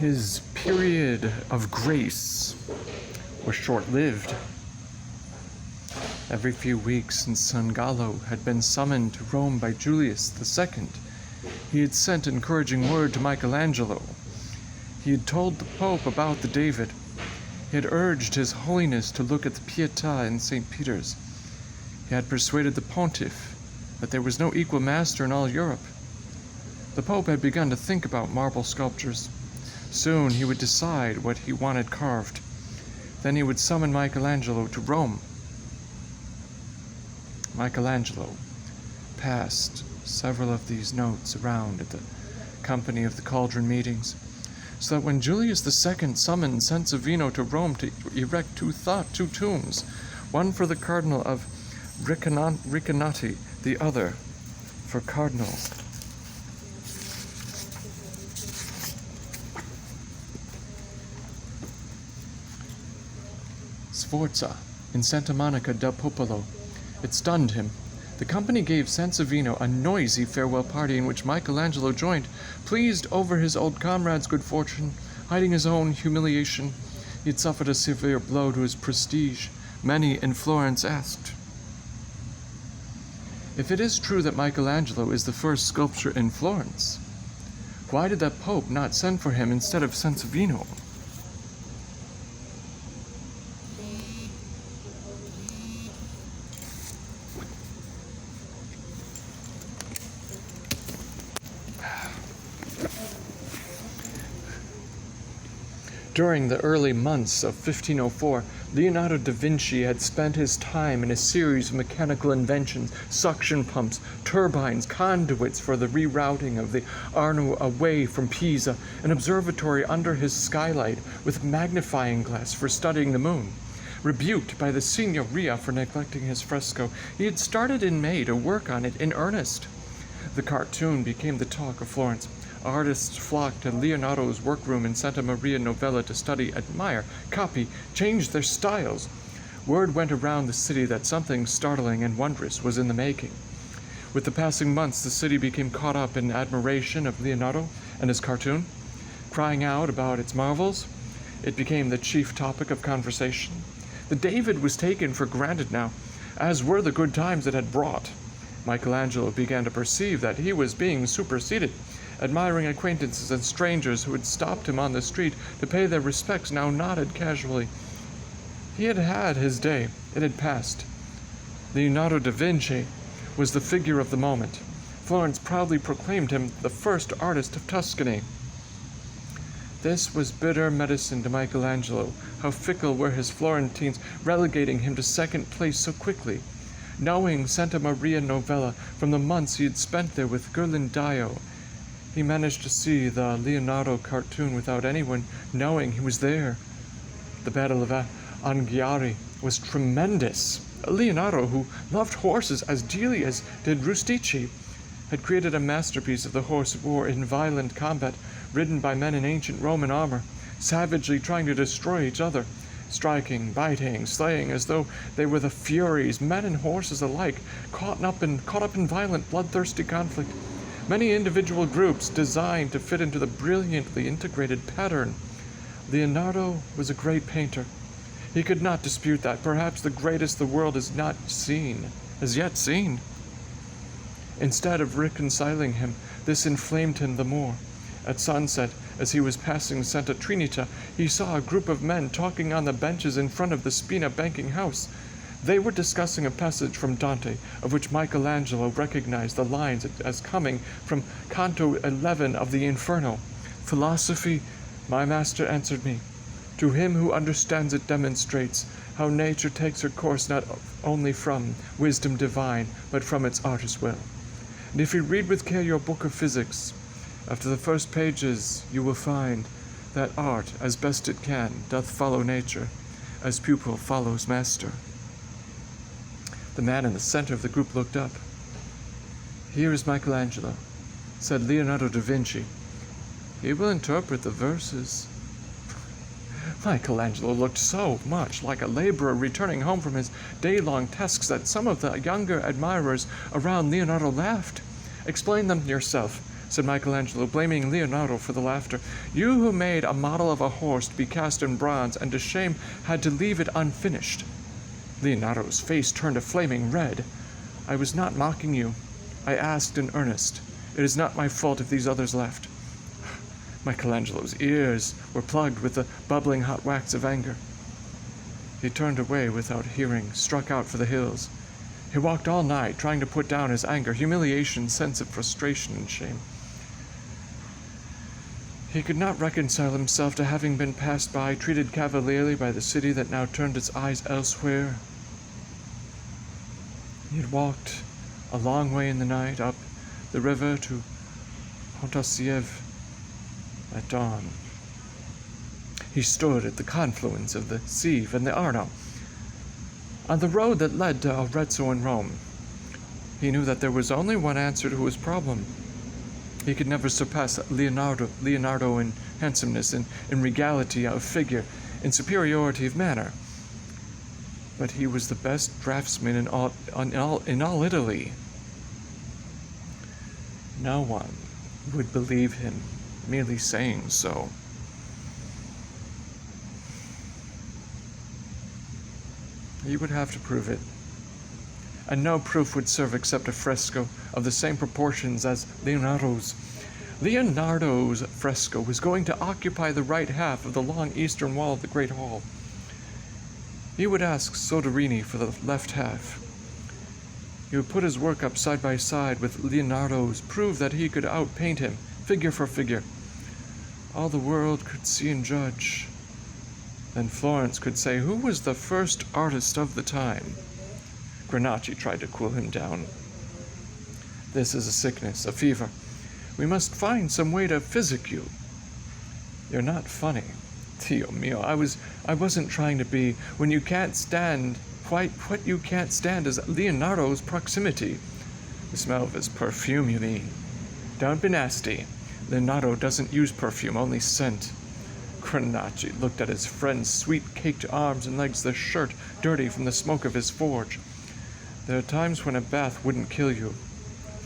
His period of grace was short-lived. Every few weeks since San Gallo had been summoned to Rome by Julius II, he had sent encouraging word to Michelangelo. He had told the Pope about the David. He had urged His Holiness to look at the Pietà in St. Peter's. He had persuaded the Pontiff that there was no equal master in all Europe. The Pope had begun to think about marble sculptures. Soon he would decide what he wanted carved. Then he would summon Michelangelo to Rome. Michelangelo passed several of these notes around at the company of the Cauldron meetings, so that when Julius II summoned Sansovino to Rome to erect two tombs, one for the Cardinal of Recanati, the other for Cardinal Sforza in Santa Monica del Popolo, it stunned him. The company gave Sansovino a noisy farewell party in which Michelangelo joined, pleased over his old comrade's good fortune, hiding his own humiliation. He had suffered a severe blow to his prestige. Many in Florence asked, if it is true that Michelangelo is the first sculptor in Florence, why did that Pope not send for him instead of Sansovino? During the early months of 1504, Leonardo da Vinci had spent his time in a series of mechanical inventions, suction pumps, turbines, conduits for the rerouting of the Arno away from Pisa, an observatory under his skylight with magnifying glass for studying the moon. Rebuked by the Signoria for neglecting his fresco, he had started in May to work on it in earnest. The cartoon became the talk of Florence. Artists flocked to Leonardo's workroom in Santa Maria Novella to study, admire, copy, change their styles. Word went around the city that something startling and wondrous was in the making. With the passing months, the city became caught up in admiration of Leonardo and his cartoon. Crying out about its marvels, it became the chief topic of conversation. The David was taken for granted now, as were the good times it had brought. Michelangelo began to perceive that he was being superseded. Admiring acquaintances and strangers who had stopped him on the street to pay their respects now nodded casually. He had had his day. It had passed. Leonardo da Vinci was the figure of the moment. Florence proudly proclaimed him the first artist of Tuscany. This was bitter medicine to Michelangelo. How fickle were his Florentines, relegating him to second place so quickly. Knowing Santa Maria Novella from the months he had spent there with Ghirlandaio, he managed to see the Leonardo cartoon without anyone knowing he was there. The Battle of Anghiari was tremendous. Leonardo, who loved horses as dearly as did Rustici, had created a masterpiece of the horse war in violent combat, ridden by men in ancient Roman armor, savagely trying to destroy each other, striking, biting, slaying as though they were the Furies, men and horses alike, caught up in violent, bloodthirsty conflict. Many individual groups designed to fit into the brilliantly integrated pattern. Leonardo was a great painter. He could not dispute that, perhaps the greatest the world has yet seen. Instead of reconciling him, this inflamed him the more. At sunset, as he was passing Santa Trinita, he saw a group of men talking on the benches in front of the Spina banking house. They were discussing a passage from Dante, of which Michelangelo recognized the lines as coming from Canto 11 of the Inferno. Philosophy, my master answered me, to him who understands it demonstrates how nature takes her course not only from wisdom divine, but from its artist's will. And if you read with care your book of physics, after the first pages you will find that art, as best it can, doth follow nature, as pupil follows master. The man in the center of the group looked up. Here is Michelangelo, said Leonardo da Vinci. He will interpret the verses. Michelangelo looked so much like a laborer returning home from his day-long tasks that some of the younger admirers around Leonardo laughed. Explain them yourself, said Michelangelo, blaming Leonardo for the laughter. "You who made a model of a horse to be cast in bronze, and to shame had to leave it unfinished." Leonardo's face turned a flaming red. "I was not mocking you. I asked in earnest. It is not my fault if these others laughed." Michelangelo's ears were plugged with the bubbling hot wax of anger. He turned away without hearing, struck out for the hills. He walked all night, trying to put down his anger, humiliation, sense of frustration, and shame. He could not reconcile himself to having been passed by, treated cavalierly by the city that now turned its eyes elsewhere. He had walked a long way in the night, up the river to Pontossiev at dawn. He stood at the confluence of the Sieve and the Arno, on the road that led to Arezzo and Rome. He knew that there was only one answer to his problem. He could never surpass Leonardo in handsomeness, in regality of figure, in superiority of manner. But he was the best draftsman in all Italy. No one would believe him merely saying so. He would have to prove it. And no proof would serve except a fresco of the same proportions as Leonardo's. Leonardo's fresco was going to occupy the right half of the long eastern wall of the Great Hall. He would ask Soderini for the left half. He would put his work up side by side with Leonardo's, prove that he could outpaint him, figure for figure. All the world could see and judge. Then Florence could say who was the first artist of the time. Granacci tried to cool him down. "This is a sickness, a fever. We must find some way to physic you. You're not funny. Dio mio, I wasn't trying to be. When you can't stand, what you can't stand is Leonardo's proximity. The smell of his perfume, you mean? Don't be nasty. Leonardo doesn't use perfume, only scent." Granacci looked at his friend's sweet-caked arms and legs, the shirt dirty from the smoke of his forge. "There are times when a bath wouldn't kill you."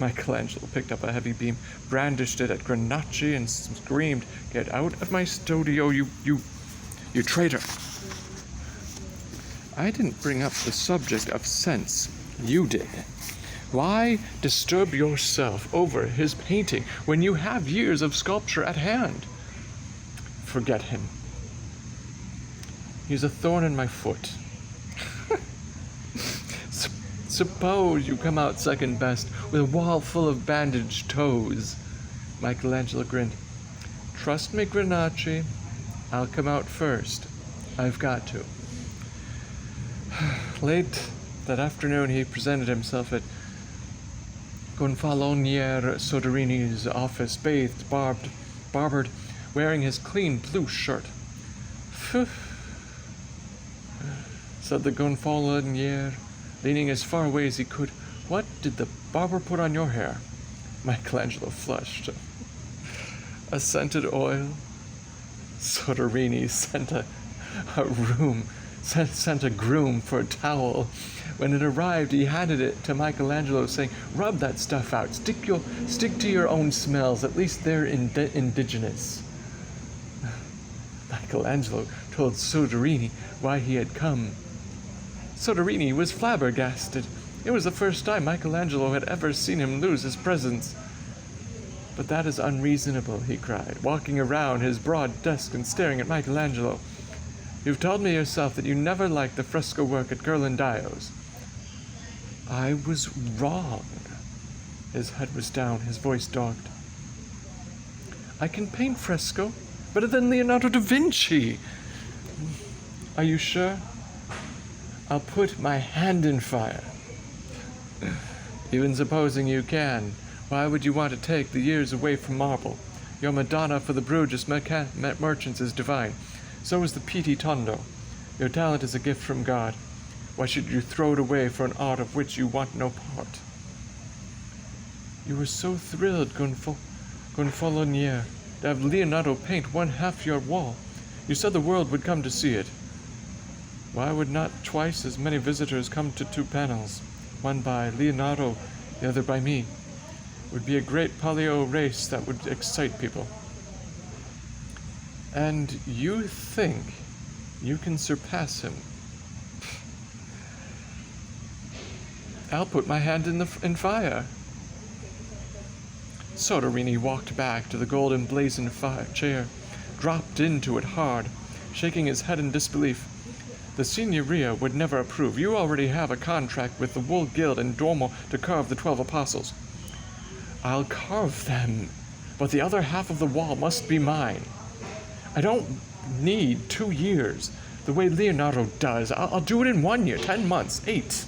Michelangelo picked up a heavy beam, brandished it at Granacci, and screamed, "Get out of my studio, you traitor!" "I didn't bring up the subject of sense. You did. Why disturb yourself over his painting when you have years of sculpture at hand?" "Forget him. He's a thorn in my foot." Suppose you come out second best with a wall full of bandaged toes." Michelangelo grinned. "Trust me, Granacci. I'll come out first. I've got to." Late that afternoon he presented himself at Gonfaloniere Soderini's office, bathed, barbered, wearing his clean blue shirt. "Phew," said the Gonfaloniere, leaning as far away as he could. "What did the barber put on your hair?" Michelangelo flushed. "A scented oil." Soderini sent a groom for a towel. When it arrived, he handed it to Michelangelo, saying, "Rub that stuff out. Stick to your own smells. At least they're indigenous." Michelangelo told Soderini why he had come. Soderini was flabbergasted. It was the first time Michelangelo had ever seen him lose his presence. "But that is unreasonable," he cried, walking around his broad desk and staring at Michelangelo. "You've told me yourself that you never liked the fresco work at Ghirlandaio's." "I was wrong." His head was down, his voice dogged. "I can paint fresco better than Leonardo da Vinci." "Are you sure?" "I'll put my hand in fire." "Even supposing you can, why would you want to take the years away from marble? Your Madonna for the Bruges merchants is divine. So is the Pitti Tondo. Your talent is a gift from God. Why should you throw it away for an art of which you want no part?" "You were so thrilled, Gonfaloniere, to have Leonardo paint one half your wall. You said the world would come to see it. Why would not twice as many visitors come to two panels, one by Leonardo, the other by me? would be a great paleo race that would excite people. And you think you can surpass him? I'll put my hand in fire. Soderini walked back to the golden blazoned chair, dropped into it hard, shaking his head in disbelief. The Signoria would never approve. You already have a contract with the Wool Guild and Duomo to carve the 12 apostles. I'll carve them, but the other half of the wall must be mine. I don't need 2 years, the way Leonardo does. I'll do it in 1 year, 10 months, 8.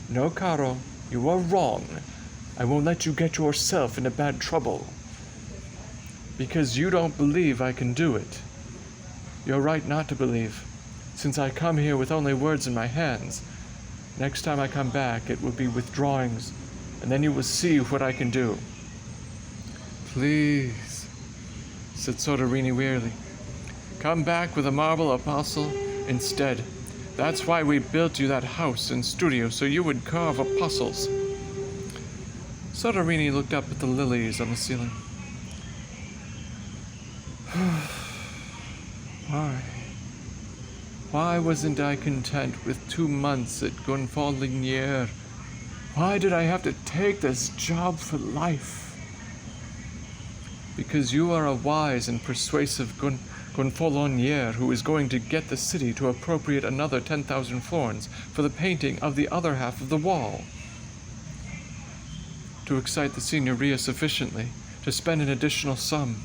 No, Caro, you are wrong. I won't let you get yourself into bad trouble. Because you don't believe I can do it. You're right not to believe, since I come here with only words in my hands. Next time I come back, it will be with drawings, and then you will see what I can do. Please, said Soderini wearily. Come back with a marble apostle instead. That's why we built you that house and studio, so you would carve apostles. Soderini looked up at the lilies on the ceiling. Why wasn't I content with 2 months at Gonfalonier? Why did I have to take this job for life? Because you are a wise and persuasive Gonfalonier who is going to get the city to appropriate another 10,000 florins for the painting of the other half of the wall. To excite the Signoria sufficiently, to spend an additional sum,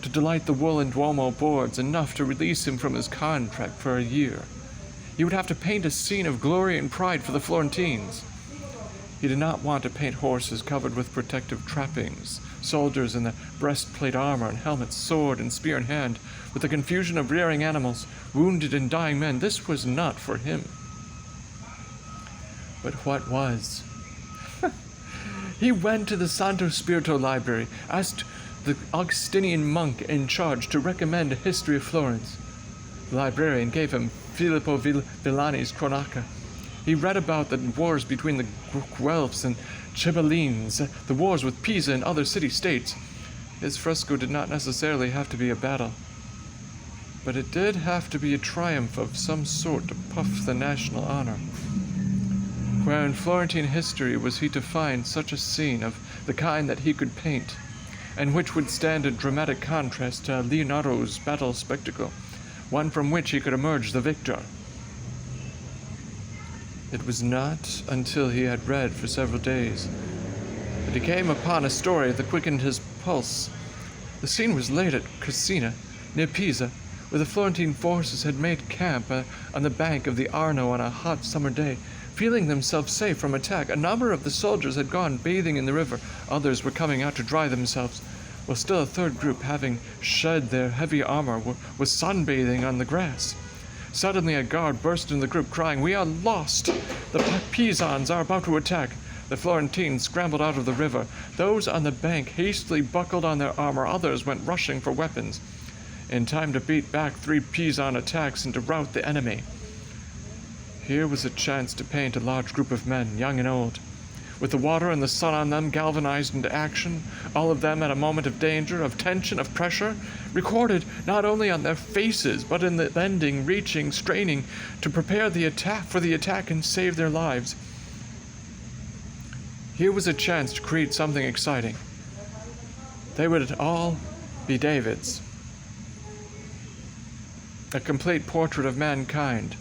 to delight the Wool and Duomo boards enough to release him from his contract for a year. He would have to paint a scene of glory and pride for the Florentines. He did not want to paint horses covered with protective trappings, soldiers in the breastplate armor and helmets, sword and spear in hand, with the confusion of rearing animals, wounded and dying men. This was not for him. But what was? He went to the Santo Spirito library, asked the Augustinian monk in charge to recommend a history of Florence. The librarian gave him Filippo Villani's Cronaca. He read about the wars between the Guelphs and Ghibellines, the wars with Pisa and other city-states. His fresco did not necessarily have to be a battle, but it did have to be a triumph of some sort to puff the national honor. Where in Florentine history was he to find such a scene of the kind that he could paint, and which would stand in dramatic contrast to Leonardo's battle spectacle, one from which he could emerge the victor? It was not until he had read for several days that he came upon a story that quickened his pulse. The scene was laid at Cesena, near Pisa, where the Florentine forces had made camp on the bank of the Arno on a hot summer day. Feeling themselves safe from attack, a number of the soldiers had gone bathing in the river. Others were coming out to dry themselves, while still a third group, having shed their heavy armor, was sunbathing on the grass. Suddenly a guard burst into the group, crying, "We are lost! The Pisans are about to attack!" The Florentines scrambled out of the river. Those on the bank hastily buckled on their armor. Others went rushing for weapons, in time to beat back 3 Pisan attacks and to rout the enemy. Here was a chance to paint a large group of men, young and old, with the water and the sun on them, galvanized into action, all of them at a moment of danger, of tension, of pressure, recorded not only on their faces, but in the bending, reaching, straining to prepare for the attack and save their lives. Here was a chance to create something exciting. They would all be Davids. A complete portrait of mankind,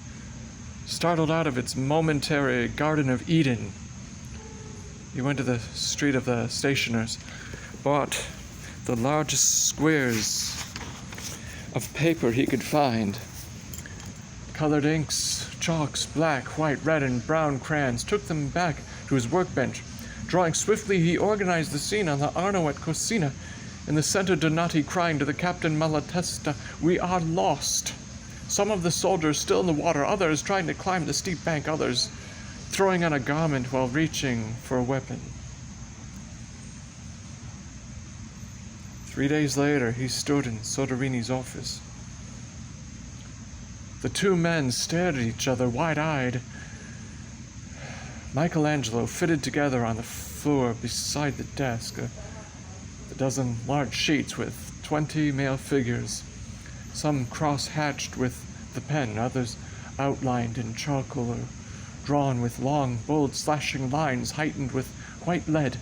startled out of its momentary Garden of Eden. He went to the street of the stationers, bought the largest squares of paper he could find, colored inks, chalks, black, white, red, and brown crayons, took them back to his workbench. Drawing swiftly, he organized the scene on the Arno at Cesena. In the center, Donati crying to the Captain Malatesta, "We are lost!" Some of the soldiers still in the water, others trying to climb the steep bank, others throwing on a garment while reaching for a weapon. 3 days later, he stood in Soderini's office. The 2 men stared at each other, wide-eyed. Michelangelo fitted together on the floor beside the desk a dozen large sheets with 20 male figures, some cross-hatched with the pen, others outlined in charcoal or drawn with long, bold, slashing lines heightened with white lead,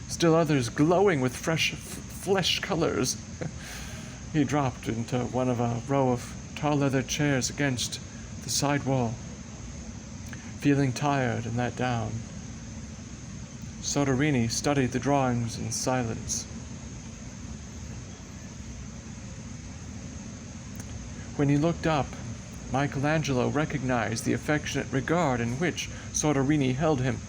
still others glowing with fresh flesh colors. He dropped into one of a row of tall leather chairs against the side wall, feeling tired and let down. Soderini studied the drawings in silence. When he looked up, Michelangelo recognized the affectionate regard in which Soderini held him.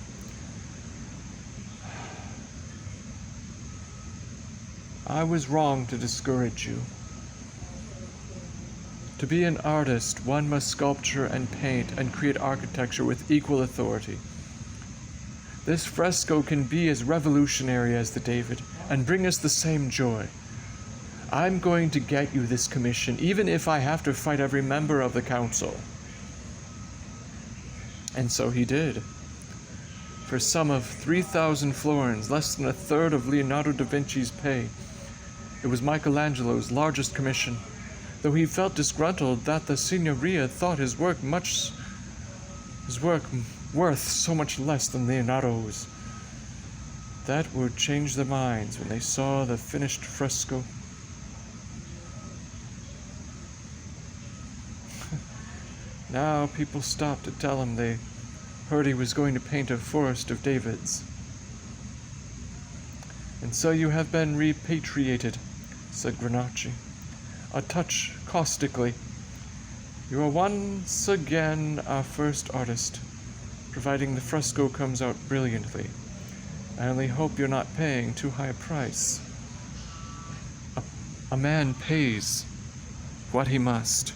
I was wrong to discourage you. To be an artist, one must sculpture and paint and create architecture with equal authority. This fresco can be as revolutionary as the David and bring us the same joy. I'm going to get you this commission, even if I have to fight every member of the council. And so he did. For a sum of 3,000 florins, less than a third of Leonardo da Vinci's pay, it was Michelangelo's largest commission, though he felt disgruntled that the Signoria thought his work worth so much less than Leonardo's. That would change their minds when they saw the finished fresco. Now people stopped to tell him they heard he was going to paint a forest of Davids. And so you have been repatriated, said Granacci, a touch caustically. You are once again our first artist, providing the fresco comes out brilliantly. I only hope you're not paying too high a price. A man pays what he must.